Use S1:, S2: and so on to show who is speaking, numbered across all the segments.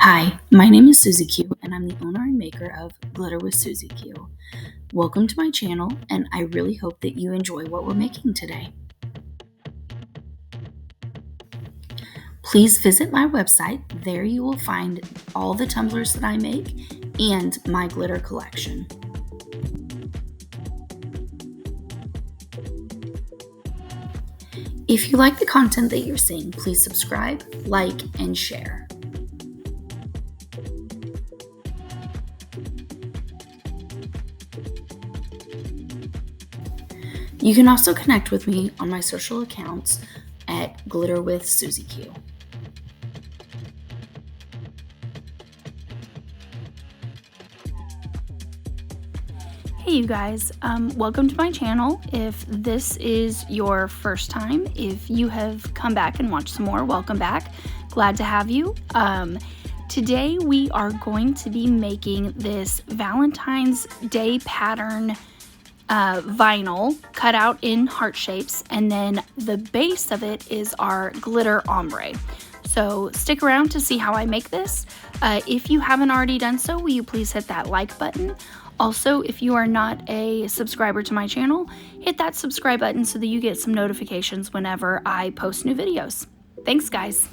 S1: Hi, my name is Sunxeke, and I'm the owner and maker of Glitter with Sunxeke. Welcome to my channel, and I really hope that you enjoy what we're making today. Please visit my website. There you will find all the tumblers that I make and my glitter collection. If you like the content that you're seeing, please subscribe, like, and share. You can also connect with me on my social accounts at Glitter with Sunxeke. Hey you guys, welcome to my channel. If this is your first time, if you have come back and watched some more, welcome back. Glad to have you. Today we are going to be making this Valentine's Day pattern vinyl cut out in heart shapes, and then the base of it is our glitter ombre. So stick around to see how I make this. If you haven't already done so, will you please hit that like button? Also, if you are not a subscriber to my channel, hit that subscribe button so that you get some notifications whenever I post new videos. Thanks, guys.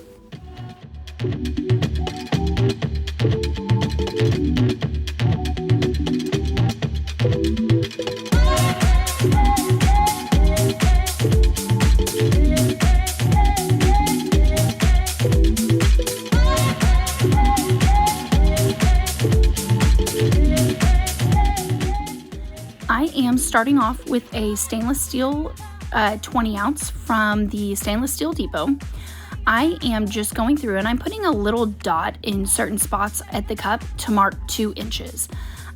S1: I am starting off with a stainless steel 20 ounce from the Stainless Steel Depot. I am just going through and I'm putting a little dot in certain spots at the cup to mark 2 inches.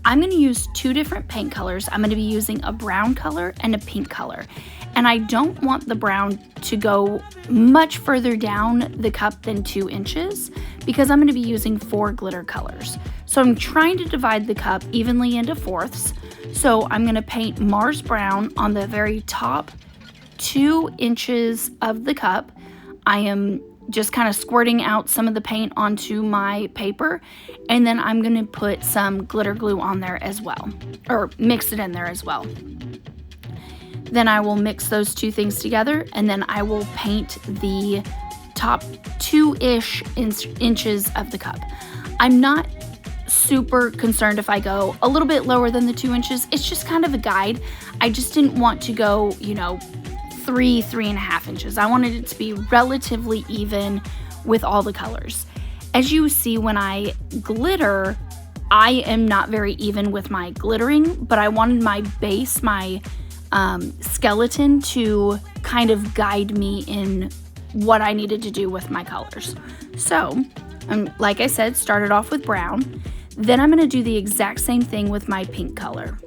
S1: I'm going to use 2 different paint colors. I'm going to be using a brown color and a pink color. And I don't want the brown to go much further down the cup than 2 inches because I'm going to be using 4 glitter colors. So I'm trying to divide the cup evenly into fourths. So I'm going to paint Mars Brown on the very top 2 inches of the cup. I am just kind of squirting out some of the paint onto my paper, and then I'm going to put some glitter glue on there as well, or mix it in there as well. Then I will mix those 2 things together, and then I will paint the top 2-ish inches of the cup. I'm not super concerned if I go a little bit lower than the 2 inches. It's just kind of a guide. I just didn't want to go, you know, 3.5 inches. I wanted it to be relatively even with all the colors. As you see, when I glitter, I am not very even with my glittering, but I wanted my base, my skeleton, to kind of guide me in what I needed to do with my colors. So, like I said, started off with brown. Then I'm going to do the exact same thing with my pink color.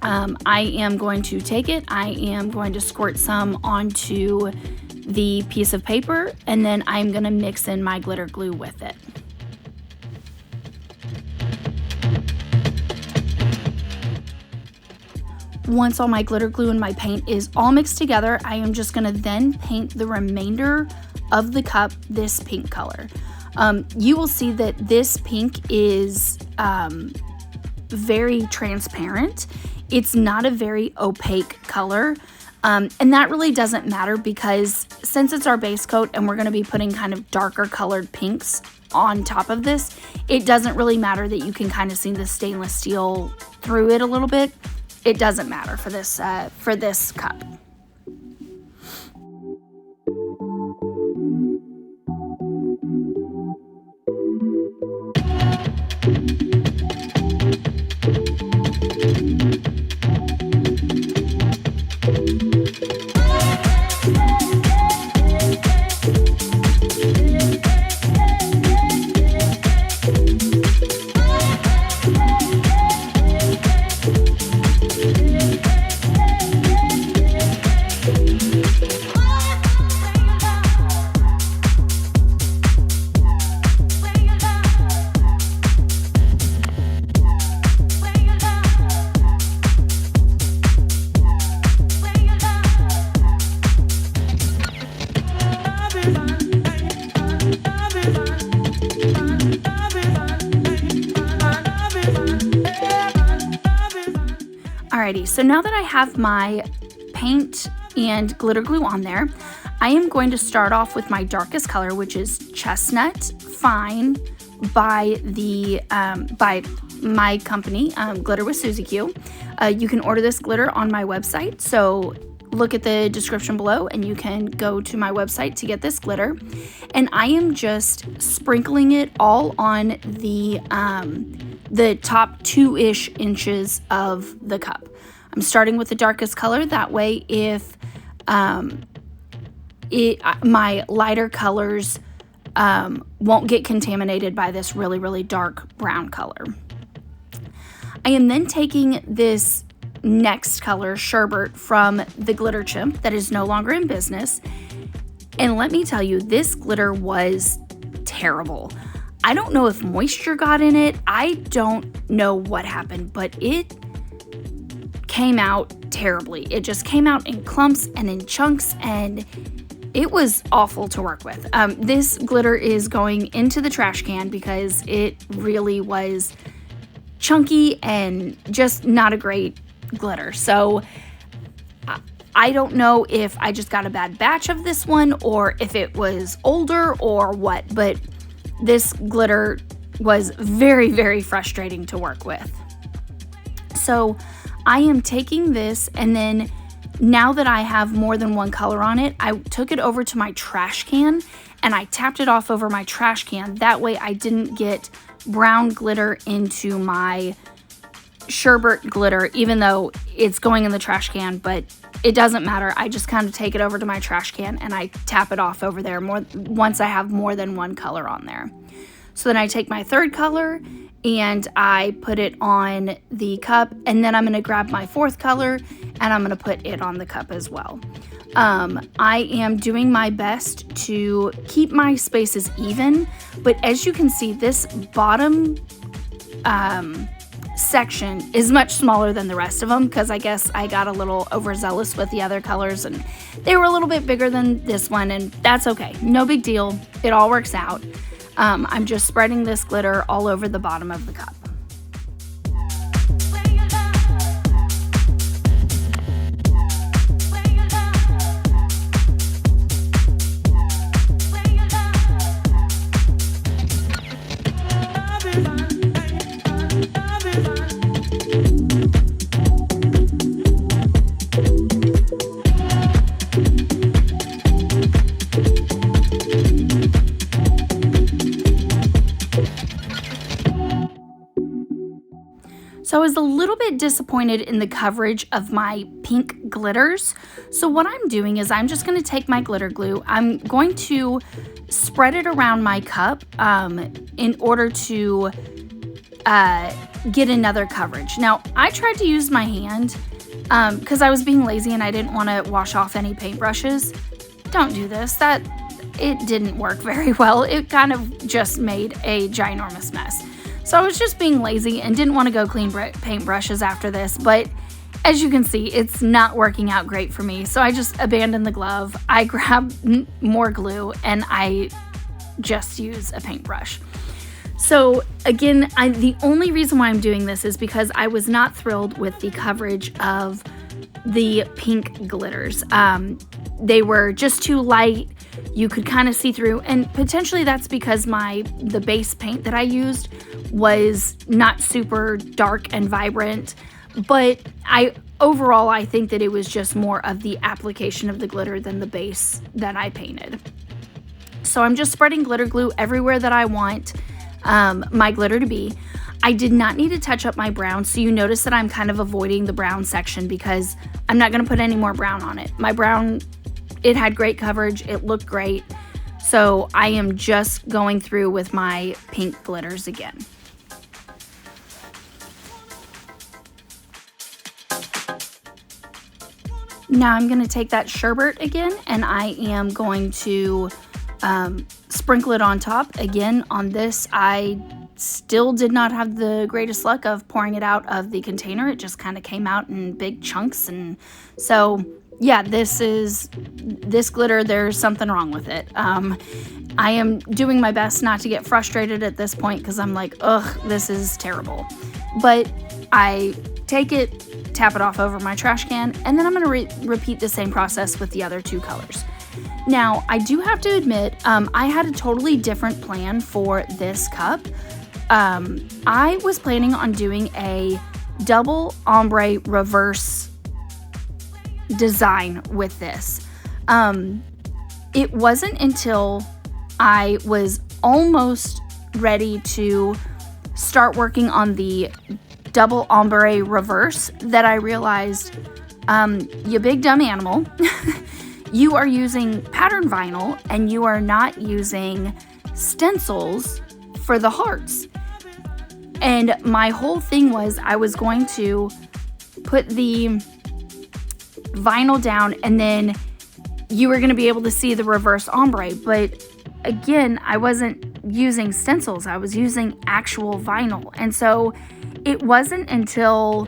S1: I am going to take it, I am going to squirt some onto the piece of paper, and then I'm going to mix in my glitter glue with it. Once all my glitter glue and my paint is all mixed together, I am just going to then paint the remainder of the cup this pink color. You will see that this pink is very transparent. It's not a very opaque color, and that really doesn't matter because since it's our base coat and we're going to be putting kind of darker colored pinks on top of this, it doesn't really matter that you can kind of see the stainless steel through it a little bit. It doesn't matter for this cup. Alrighty, so now that I have my paint and glitter glue on there, I am going to start off with my darkest color, which is Chestnut Fine by my company, Glitter with Susie Q. You can order this glitter on my website, so look at the description below and you can go to my website to get this glitter. And I am just sprinkling it all on the top 2-ish inches of the cup. I'm starting with the darkest color, that way if my lighter colors won't get contaminated by this really, really dark brown color. I am then taking this next color, Sherbet, from the Glitter Chimp that is no longer in business. And let me tell you, this glitter was terrible. I don't know if moisture got in it. I don't know what happened, but it came out terribly. It just came out in clumps and in chunks, and it was awful to work with. This glitter is going into the trash can because it really was chunky and just not a great glitter. So I don't know if I just got a bad batch of this one or if it was older or what, but this glitter was very, very frustrating to work with. So I am taking this, and then now that I have more than one color on it, I took it over to my trash can and I tapped it off over my trash can. That way I didn't get brown glitter into my Sherbet glitter, even though it's going in the trash can, but it doesn't matter. I just kind of take it over to my trash can and I tap it off over there once I have more than one color on there. So then I take my third color and I put it on the cup, and then I'm going to grab my fourth color and I'm going to put it on the cup as well. I am doing my best to keep my spaces even, but as you can see, this bottom section is much smaller than the rest of them because I guess I got a little overzealous with the other colors and they were a little bit bigger than this one, and that's okay. No big deal. It all works out. I'm just spreading this glitter all over the bottom of the cup. So I was a little bit disappointed in the coverage of my pink glitters. So what I'm doing is I'm just going to take my glitter glue. I'm going to spread it around my cup in order to get another coverage. Now, I tried to use my hand because I was being lazy and I didn't want to wash off any paintbrushes. Don't do this. It didn't work very well. It kind of just made a ginormous mess. So I was just being lazy and didn't want to go clean paintbrushes after this, but as you can see, it's not working out great for me. So I just abandoned the glove. I grabbed more glue and I just use a paintbrush. So again, the only reason why I'm doing this is because I was not thrilled with the coverage of the pink glitters. They were just too light. You could kind of see through, and potentially that's because the base paint that I used was not super dark and vibrant, but overall I think that it was just more of the application of the glitter than the base that I painted. So I'm just spreading glitter glue everywhere that I want my glitter to be. I did not need to touch up my brown, so you notice that I'm kind of avoiding the brown section because I'm not going to put any more brown on it. My brown, it had great coverage, it looked great, so I am just going through with my pink glitters again. Now I'm going to take that Sherbet again and I am going to sprinkle it on top. Again, on this, I still did not have the greatest luck of pouring it out of the container. It just kind of came out in big chunks, and so yeah, this glitter, there's something wrong with it. I am doing my best not to get frustrated at this point because I'm like, ugh, this is terrible. But I take it, tap it off over my trash can, and then I'm going to repeat the same process with the other 2 colors. Now, I do have to admit, I had a totally different plan for this cup. I was planning on doing a double ombre reverse design with this. It wasn't until I was almost ready to start working on the double ombre reverse that I realized, you big dumb animal, you are using pattern vinyl and you are not using stencils for the hearts. And my whole thing was I was going to put the vinyl down and then you were going to be able to see the reverse ombre. But again, I wasn't using stencils. I was using actual vinyl. And so it wasn't until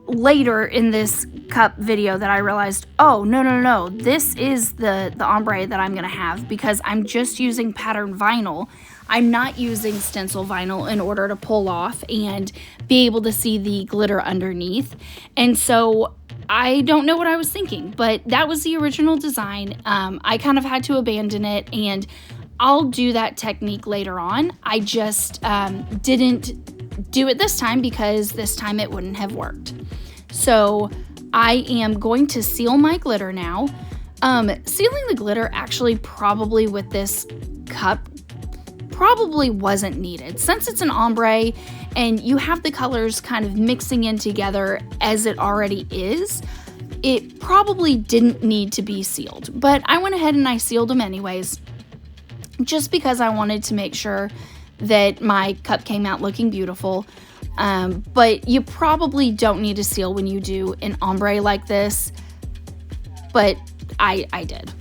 S1: later in this cup video that I realized, oh, no. This is the ombre that I'm going to have because I'm just using pattern vinyl. I'm not using stencil vinyl in order to pull off and be able to see the glitter underneath. And so I don't know what I was thinking, but that was the original design. I kind of had to abandon it, and I'll do that technique later on. I just didn't do it this time because this time it wouldn't have worked. So I am going to seal my glitter now. Sealing the glitter actually probably with this cup probably wasn't needed. Since it's an ombre and you have the colors kind of mixing in together as it already is, it probably didn't need to be sealed. But I went ahead and I sealed them anyways, just because I wanted to make sure that my cup came out looking beautiful. But you probably don't need to seal when you do an ombre like this, but I did.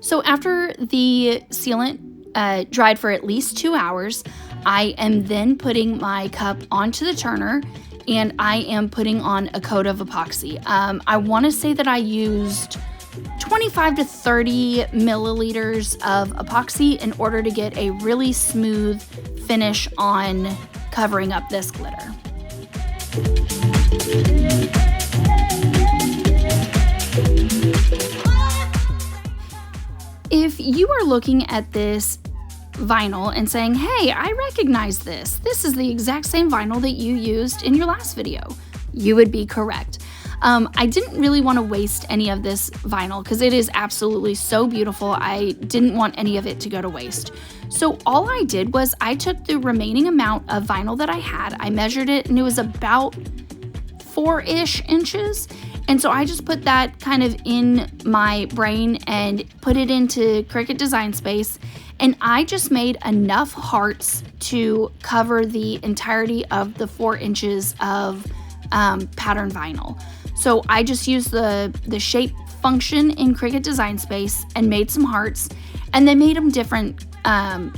S1: So after the sealant dried for at least 2 hours, I am then putting my cup onto the turner and I am putting on a coat of epoxy. I want to say that I used 25 to 30 milliliters of epoxy in order to get a really smooth finish on covering up this glitter. If you are looking at this vinyl and saying, hey, I recognize this. This is the exact same vinyl that you used in your last video, you would be correct. I didn't really want to waste any of this vinyl because it is absolutely so beautiful. I didn't want any of it to go to waste. So all I did was I took the remaining amount of vinyl that I had, I measured it, and it was about 4-ish inches. And so I just put that kind of in my brain and put it into Cricut Design Space. And I just made enough hearts to cover the entirety of the 4 inches of pattern vinyl. So I just used the shape function in Cricut Design Space and made some hearts, and then made them different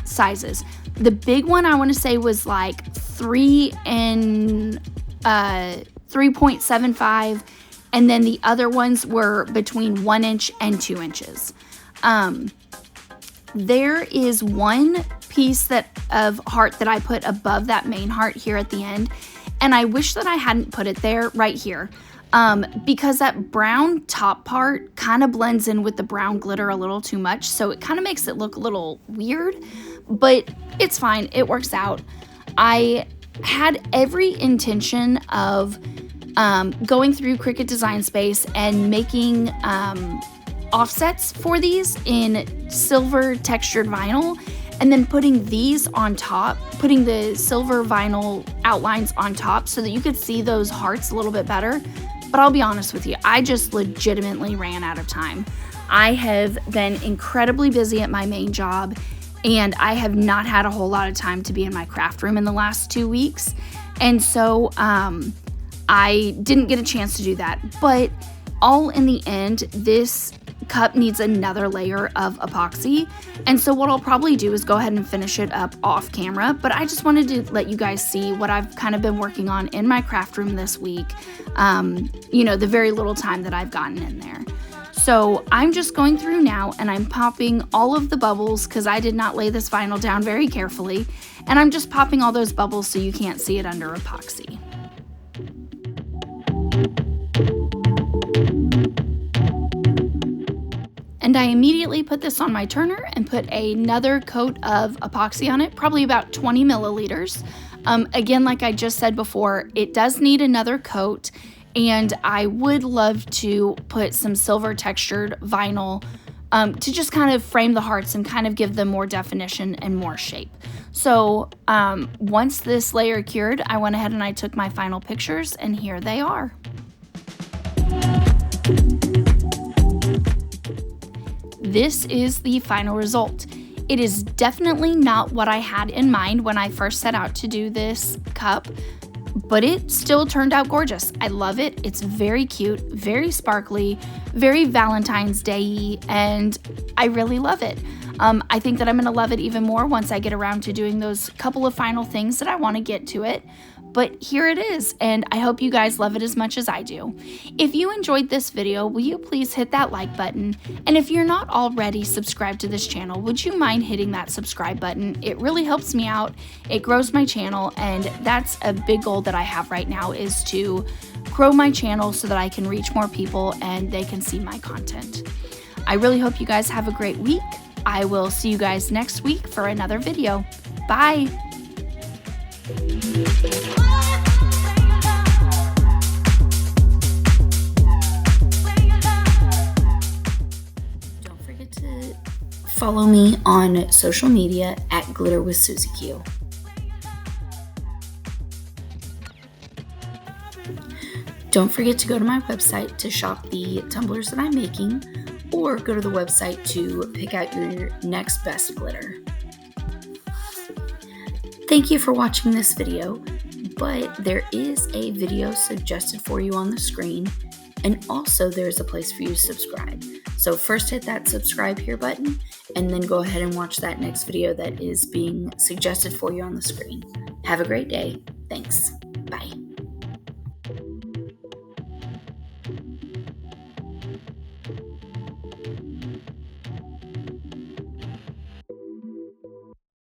S1: sizes. The big one I want to say was like 3 and 3.75, and then the other ones were between 1 inch and 2 inches. There is one piece of heart that I put above that main heart here at the end, and I wish that I hadn't put it there right here, because that brown top part kind of blends in with the brown glitter a little too much, so it kind of makes it look a little weird, but it's fine, it works out. I had every intention of going through Cricut Design Space and making offsets for these in silver textured vinyl, and then putting these on top, putting the silver vinyl outlines on top so that you could see those hearts a little bit better. But I'll be honest with you, I just legitimately ran out of time. I have been incredibly busy at my main job, and I have not had a whole lot of time to be in my craft room in the last 2 weeks. And so I didn't get a chance to do that. But all in the end, this cup needs another layer of epoxy, and so what I'll probably do is go ahead and finish it up off camera, but I just wanted to let you guys see what I've kind of been working on in my craft room this week, the very little time that I've gotten in there. So I'm just going through now and I'm popping all of the bubbles because I did not lay this vinyl down very carefully, and I'm just popping all those bubbles so you can't see it under epoxy. And I immediately put this on my turner and put another coat of epoxy on it, probably about 20 milliliters. Again, like I just said before, it does need another coat, and I would love to put some silver textured vinyl to just kind of frame the hearts and kind of give them more definition and more shape. So once this layer cured, I went ahead and I took my final pictures, and here they are. This is the final result. It is definitely not what I had in mind when I first set out to do this cup, but it still turned out gorgeous. I love it. It's very cute, very sparkly, very Valentine's Day-y, and I really love it. I think that I'm going to love it even more once I get around to doing those couple of final things that I want to get to it. But here it is, and I hope you guys love it as much as I do. If you enjoyed this video, will you please hit that like button? And if you're not already subscribed to this channel, would you mind hitting that subscribe button? It really helps me out, it grows my channel, and that's a big goal that I have right now, is to grow my channel so that I can reach more people and they can see my content. I really hope you guys have a great week. I will see you guys next week for another video. Bye! Don't forget to follow me on social media at Glitter with Susie Q. Don't forget to go to my website to shop the tumblers that I'm making, or go to the website to pick out your next best glitter. Thank you for watching this video, but there is a video suggested for you on the screen, and also there's a place for you to subscribe. So first hit that subscribe here button, and then go ahead and watch that next video that is being suggested for you on the screen. Have a great day. Thanks. Bye.